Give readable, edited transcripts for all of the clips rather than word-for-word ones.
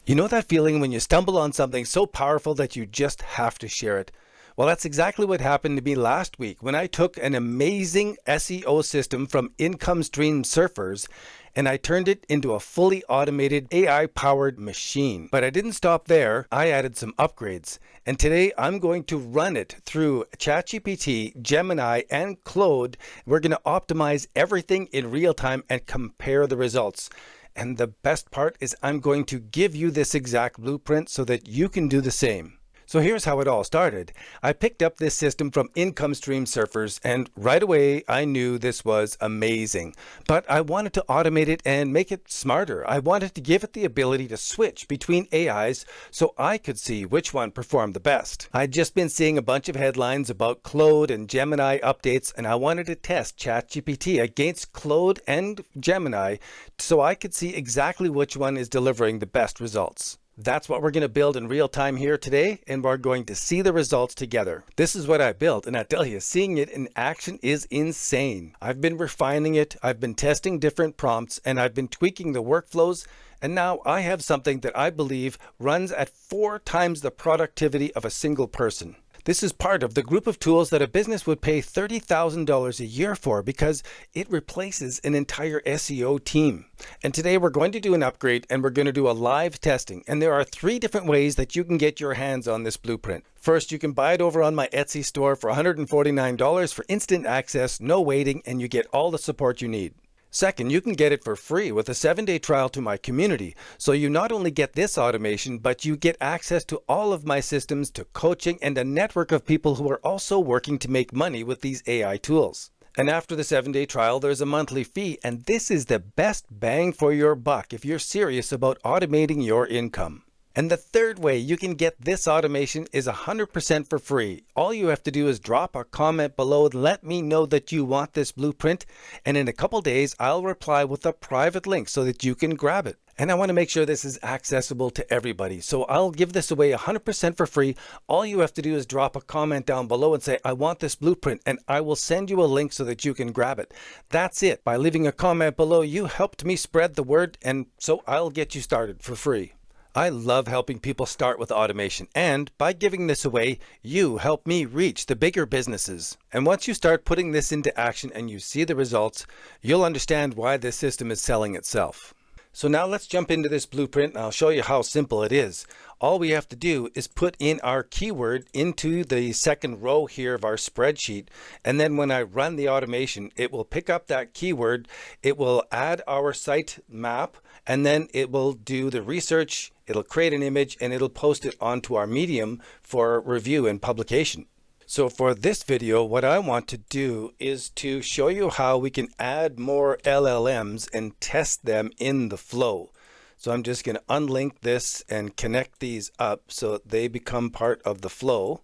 You know that feeling when you stumble on something so powerful that you just have to share it? Well, that's exactly what happened to me last week when I took an amazing SEO system from income stream surfers and I turned it into a fully automated AI-powered machine. But I didn't stop there. I added some upgrades. And today I'm going to run it through ChatGPT, Gemini, and Claude. We're going to optimize everything in real time and compare the results. And the best part is I'm going to give you this exact blueprint so that you can do the same. So here's how it all started. I picked up this system from Income Stream Surfers and right away I knew this was amazing. But I wanted to automate it and make it smarter. I wanted to give it the ability to switch between AIs so I could see which one performed the best. I'd just been seeing a bunch of headlines about Claude and Gemini updates and I wanted to test ChatGPT against Claude and Gemini so I could see exactly which one is delivering the best results. That's what we're going to build in real time here today, and we're going to see the results together. This is what I built, and I tell you, seeing it in action is insane. I've been refining it, I've been testing different prompts, and I've been tweaking the workflows, and now I have something that I believe runs at 4 times the productivity of a single person. This is part of the group of tools that a business would pay $30,000 a year for because it replaces an entire SEO team. And today we're going to do an upgrade and we're going to do a live testing. And there are 3 different ways that you can get your hands on this blueprint. First, you can buy it over on my Etsy store for $149 for instant access, no waiting, and you get all the support you need. Second, you can get it for free with a 7-day trial to my community. So you not only get this automation, but you get access to all of my systems, to coaching, and a network of people who are also working to make money with these AI tools. And after the 7-day trial, there's a monthly fee, and this is the best bang for your buck if you're serious about automating your income. And the third way you can get this automation is 100% for free. All you have to do is drop a comment below and let me know that you want this blueprint. And in a couple days, I'll reply with a private link so that you can grab it. And I want to make sure this is accessible to everybody. So I'll give this away 100% for free. All you have to do is drop a comment down below and say, I want this blueprint, and I will send you a link so that you can grab it. That's it. By leaving a comment below, you helped me spread the word, and so I'll get you started for free. I love helping people start with automation, and by giving this away, you help me reach the bigger businesses. And once you start putting this into action and you see the results, you'll understand why this system is selling itself. So now let's jump into this blueprint and I'll show you how simple it is. All we have to do is put in our keyword into the second row here of our spreadsheet. And then when I run the automation, it will pick up that keyword. It will add our site map, and then it will do the research. It'll create an image and it'll post it onto our Medium for review and publication. So for this video, what I want to do is to show you how we can add more LLMs and test them in the flow. So I'm just going to unlink this and connect these up so they become part of the flow.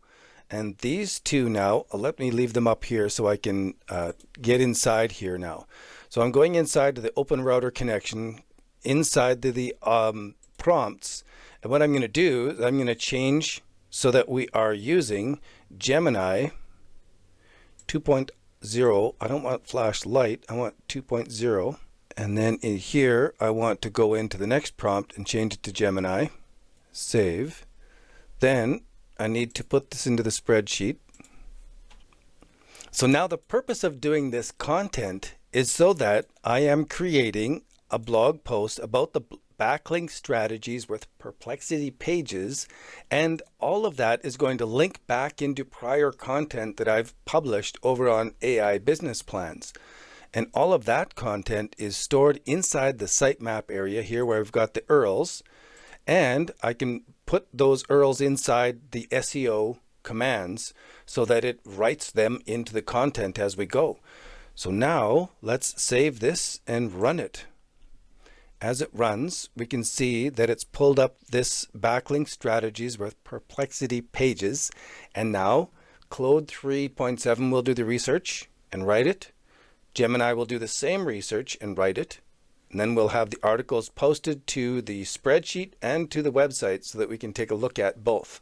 And these two now, let me leave them up here so I can get inside here now. So I'm going inside to the Open Router connection, inside to the prompts. And what I'm going to do is I'm going to change so that we are using Gemini 2.0. I don't want flashlight, I want 2.0. And then in here, I want to go into the next prompt and change it to Gemini. Save. Then I need to put this into the spreadsheet. So now the purpose of doing this content is so that I am creating a blog post about the backlink strategies with Perplexity pages, and all of that is going to link back into prior content that I've published over on AI Business Plans. And all of that content is stored inside the sitemap area here where we've got the URLs, and I can put those URLs inside the SEO commands so that it writes them into the content as we go. So now let's save this and run it. As it runs, we can see that it's pulled up this backlink strategies with Perplexity pages. And now Claude 3.7 will do the research and write it. Gemini will do the same research and write it. And then we'll have the articles posted to the spreadsheet and to the website so that we can take a look at both.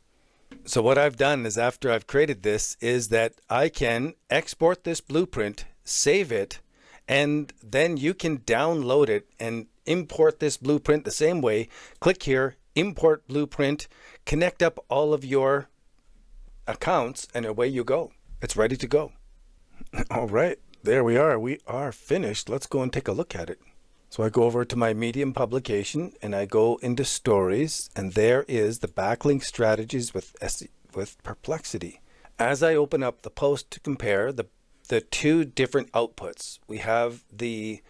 So what I've done is after I've created this is that I can export this blueprint, save it, and then you can download it and import this blueprint the same way. Click here, import blueprint, connect up all of your accounts, and away you go. It's ready to go. All right, there we are. We are finished. Let's go and take a look at it. So I go over to my Medium publication and I go into stories, and there is the backlink strategies with Perplexity. As I open up the post to compare the two different outputs, we have the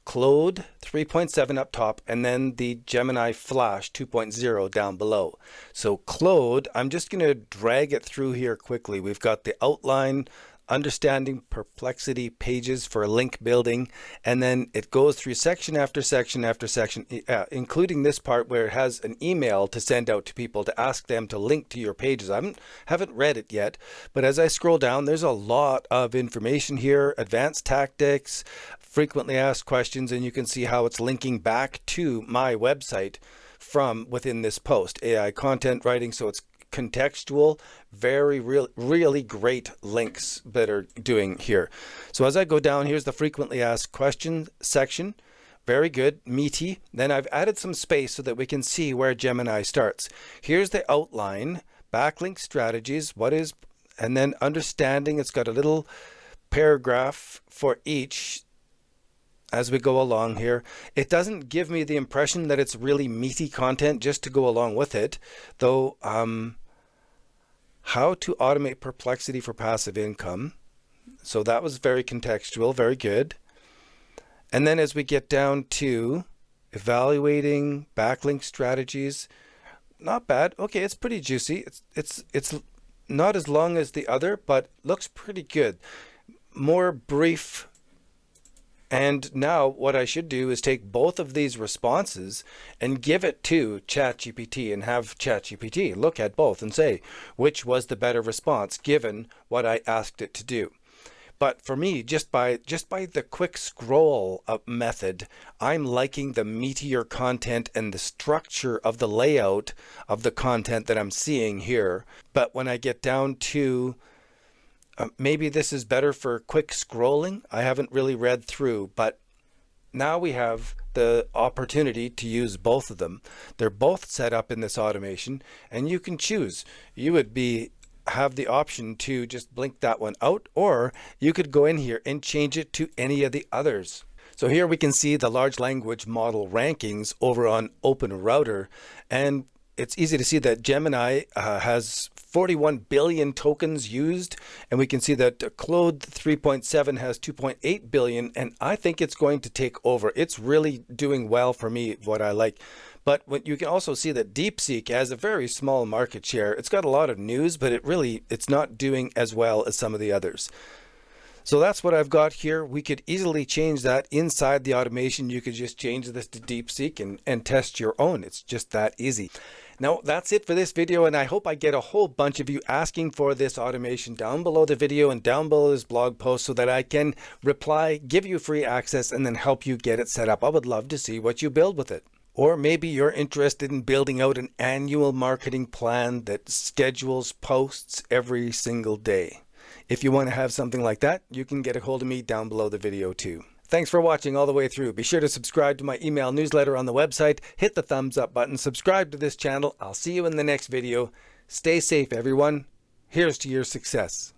Claude 3.7 up top and then the Gemini Flash 2.0 down below. So Claude, I'm just going to drag it through here quickly. We've got the outline, understanding perplexity pages for link building, and then it goes through section after section after section, including this part where it has an email to send out to people to ask them to link to your pages. I haven't read it yet, but as I scroll down, there's a lot of information here, advanced tactics, frequently asked questions, and you can see how it's linking back to my website from within this post. AI content writing, so it's contextual, really great links that are doing here. So as I go down, here's the frequently asked questions section. Very good, meaty. Then I've added some space so that we can see where Gemini starts. Here's the outline, backlink strategies, and then understanding. It's got a little paragraph for each as we go along here. It doesn't give me the impression that it's really meaty content just to go along with it, though. How to automate perplexity for passive income. So that was very contextual, very good. And then as we get down to evaluating backlink strategies, not bad. Okay, it's pretty juicy. It's not as long as the other, but looks pretty good. More brief. And now what I should do is take both of these responses and give it to ChatGPT and have ChatGPT look at both and say, which was the better response given what I asked it to do. But for me, just by the quick scroll up method, I'm liking the meatier content and the structure of the layout of the content that I'm seeing here. But when I get down to maybe this is better for quick scrolling. I haven't really read through, but now we have the opportunity to use both of them. They're both set up in this automation, and you can choose. You would have the option to just blink that one out, or you could go in here and change it to any of the others. So here we can see the large language model rankings over on Open Router, and it's easy to see that Gemini has 41 billion tokens used, and we can see that Claude 3.7 has 2.8 billion, and I think it's going to take over. It's really doing well for me, what I like. But what you can also see that DeepSeek has a very small market share. It's got a lot of news, but it's not doing as well as some of the others. So that's what I've got here. We could easily change that inside the automation. You could just change this to DeepSeek and test your own. It's just that easy. Now, that's it for this video, and I hope I get a whole bunch of you asking for this automation down below the video and down below this blog post so that I can reply, give you free access, and then help you get it set up. I would love to see what you build with it. Or maybe you're interested in building out an annual marketing plan that schedules posts every single day. If you want to have something like that, you can get a hold of me down below the video too. Thanks for watching all the way through. Be sure to subscribe to my email newsletter on the website. Hit the thumbs up button. Subscribe to this channel. I'll see you in the next video. Stay safe, everyone. Here's to your success.